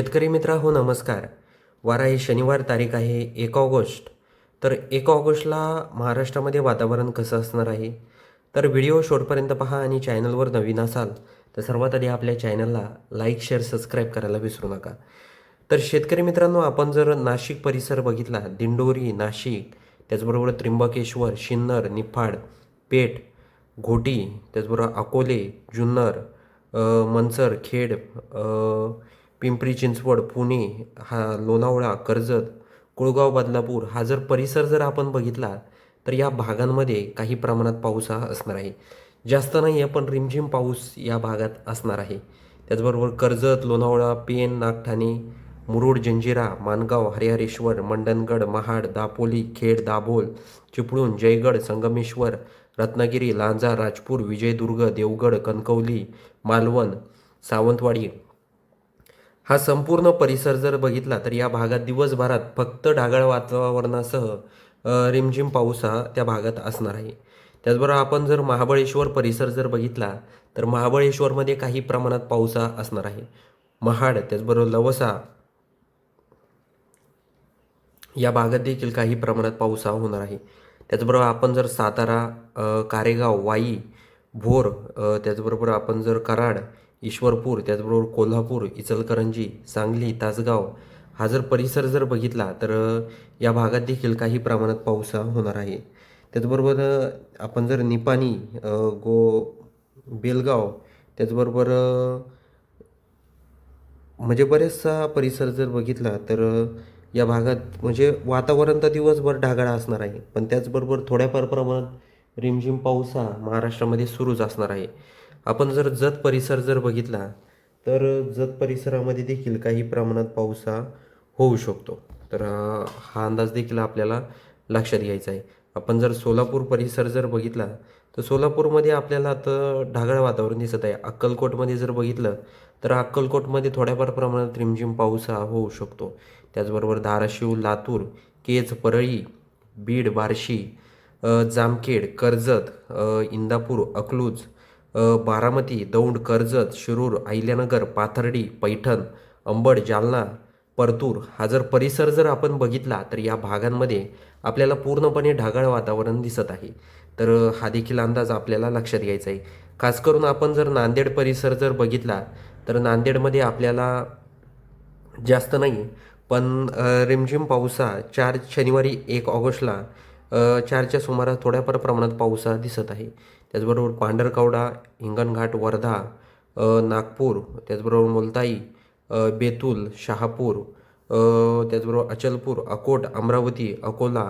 शेतकरी मित्र हो नमस्कार. वार आहे शनिवार, तारीख आहे 1 ऑगस्ट. तर 1 ऑगस्टला महाराष्ट्रामध्ये वातावरण कसं असणार आहे? तर व्हिडिओ शेवटपर्यंत पहा आणि चॅनलवर नवीन असाल तर सर्वात आधी आपल्या चॅनलला लाईक, शेअर, सबस्क्राईब करायला विसरू नका. तर शेतकरी मित्रांनो, आपण जर नाशिक परिसर बघितला, दिंडोरी, नाशिक, त्याचबरोबर त्र्यंबकेश्वर, सिन्नर, निफाड, पेठ, घोटी, त्याचबरोबर अकोले, जुन्नर, मनसर, खेड, पिंपरी चिंचवड, पुणे, लोणावळा, कर्जत, कुळगाव, बदलापूर हा जर परिसर जर आपण बघितला तर या भागांमध्ये काही प्रमाणात पाऊस हा असणार आहे. जास्त नाही आहे पण रिमझिम पाऊस या भागात असणार आहे. त्याचबरोबर कर्जत, लोणावळा, पेण, नागठाणे, मुरुड, जंजिरा, माणगाव, हरिहरेश्वर, मंडणगड, महाड, दापोली, खेड, दाभोळ, चिपळूण, जयगड, संगमेश्वर, रत्नागिरी, लांजा, राजपूर, विजयदुर्ग, देवगड, कणकवली, मालवण, सावंतवाडी हा संपूर्ण परिसर जर बघितला तर या भागात दिवसभरात फक्त ढगाळ वातावरणासह रिमझिम पाऊस हा त्या भागात असणार आहे. त्याचबरोबर आपण जर महाबळेश्वर परिसर जर बघितला तर महाबळेश्वरमध्ये काही प्रमाणात पाऊस हा असणार आहे. महाड, त्याचबरोबर लवसा या भागात देखील काही प्रमाणात पाऊस हा होणार आहे. त्याचबरोबर आपण जर सातारा, कारेगाव, वाई, भोर, त्याचबरोबर आपण जर कराड, ईश्वरपूर, त्याचबरोबर कोल्हापूर, इचलकरंजी, सांगली, तासगाव हा जर परिसर जर बघितला तर या भागात देखील काही प्रमाणात पाऊस हा होणार आहे. त्याचबरोबर आपण जर निपाणी, बेलगाव, त्याचबरोबर म्हणजे बरेचसा परिसर जर बघितला तर या भागात म्हणजे वातावरण तर दिवसभर ढगाळ असणार आहे. पण त्याचबरोबर थोड्याफार प्रमाणात रिमझिम पाऊस हा महाराष्ट्रामध्ये सुरूच असणार आहे. आपण जर जत परिसर जर बघितला तर जत परिसरामध्ये देखील काही प्रमाणात पाऊस हा होऊ शकतो. तर हा अंदाज देखील आपल्याला लक्षात घ्यायचा आहे. आपण जर सोलापूर परिसर जर बघितला तर सोलापूरमध्ये आपल्याला आता ढगाळ वातावरण दिसत आहे. अक्कलकोटमध्ये जर बघितलं तर अक्कलकोटमध्ये थोड्याफार प्रमाणात रिमझिम पाऊस हा होऊ शकतो. त्याचबरोबर धाराशिव, लातूर, केज, परळी, बीड, बार्शी, जामखेड, कर्जत, इंदापूर, अकलूज, बारामती, दौंड, कर्जत, शिरूर, अहिल्यानगर, पाथर्डी, पैठण, अंबड, जालना, परतूर हा जर परिसर जर आपण बघितला तर या भागांमध्ये आपल्याला पूर्णपणे ढगाळ वातावरण दिसत आहे. तर हा देखील अंदाज आपल्याला लक्षात घ्यायचा आहे. खास करून आपण जर नांदेड परिसर जर बघितला तर नांदेडमध्ये आपल्याला जास्त नाही पण रिमझिम पाऊस हा शनिवारी 1 ऑगस्टला 4च्या सुमारास थोड्याफार प्रमाणात पाऊस हा दिसत आहे. त्याचबरोबर पांढरकवडा, हिंगणघाट, वर्धा, नागपूर, त्याचबरोबर मुलताई, बेतूल, शहापूर, त्याचबरोबर अचलपूर, अकोट, अमरावती, अकोला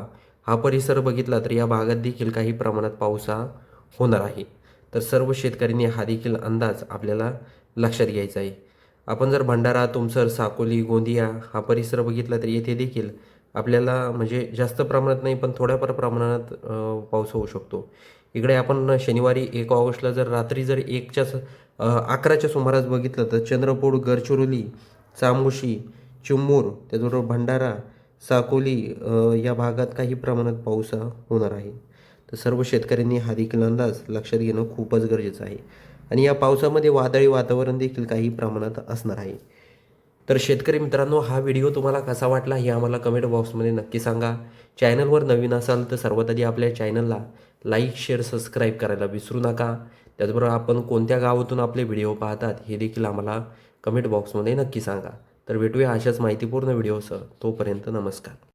हा परिसर बघितला तर या भागात देखील काही प्रमाणात पाऊस हा होणार आहे. तर सर्व शेतकऱ्यांनी हा देखील अंदाज आपल्याला लक्षात घ्यायचा आहे. आपण जर भंडारा, तुमसर, साकोली, गोंदिया हा परिसर बघितला तर येथे देखील आपल्याला म्हणजे जास्त प्रमाणात नाही पण थोड्याफार प्रमाणात पाऊस होऊ शकतो. इकडे आपण शनिवारी 1 ऑगस्टला जर रात्री जर 11च्या सुमारास बघितलं तर चंद्रपूर, गडचिरोली, चामोशी, चिमूर, त्याचबरोबर भंडारा, साकोली या भागात काही प्रमाणात पाऊस हा होणार आहे. तर सर्व शेतकऱ्यांनी हा देखील अंदाज लक्षात घेणं खूपच गरजेचं आहे. आणि या पावसामध्ये वादळी वातावरण देखील काही प्रमाणात असणार आहे. तर शेतकरी मित्रांनो, हा व्हिडिओ तुम्हाला कसा वाटला हे आम्हाला कमेंट बॉक्समध्ये नक्की सांगा. चॅनलवर नवीन असाल तर सर्वात आधी आपल्या चॅनलला लाईक, शेअर, सबस्क्राईब करायला विसरू नका. त्याचबरोबर आपण कोणत्या गावातून आपले व्हिडिओ पाहतात हे देखील आम्हाला कमेंट बॉक्समध्ये नक्की सांगा. तर भेटूया अशाच माहितीपूर्ण व्हिडिओसह. तोपर्यंत नमस्कार.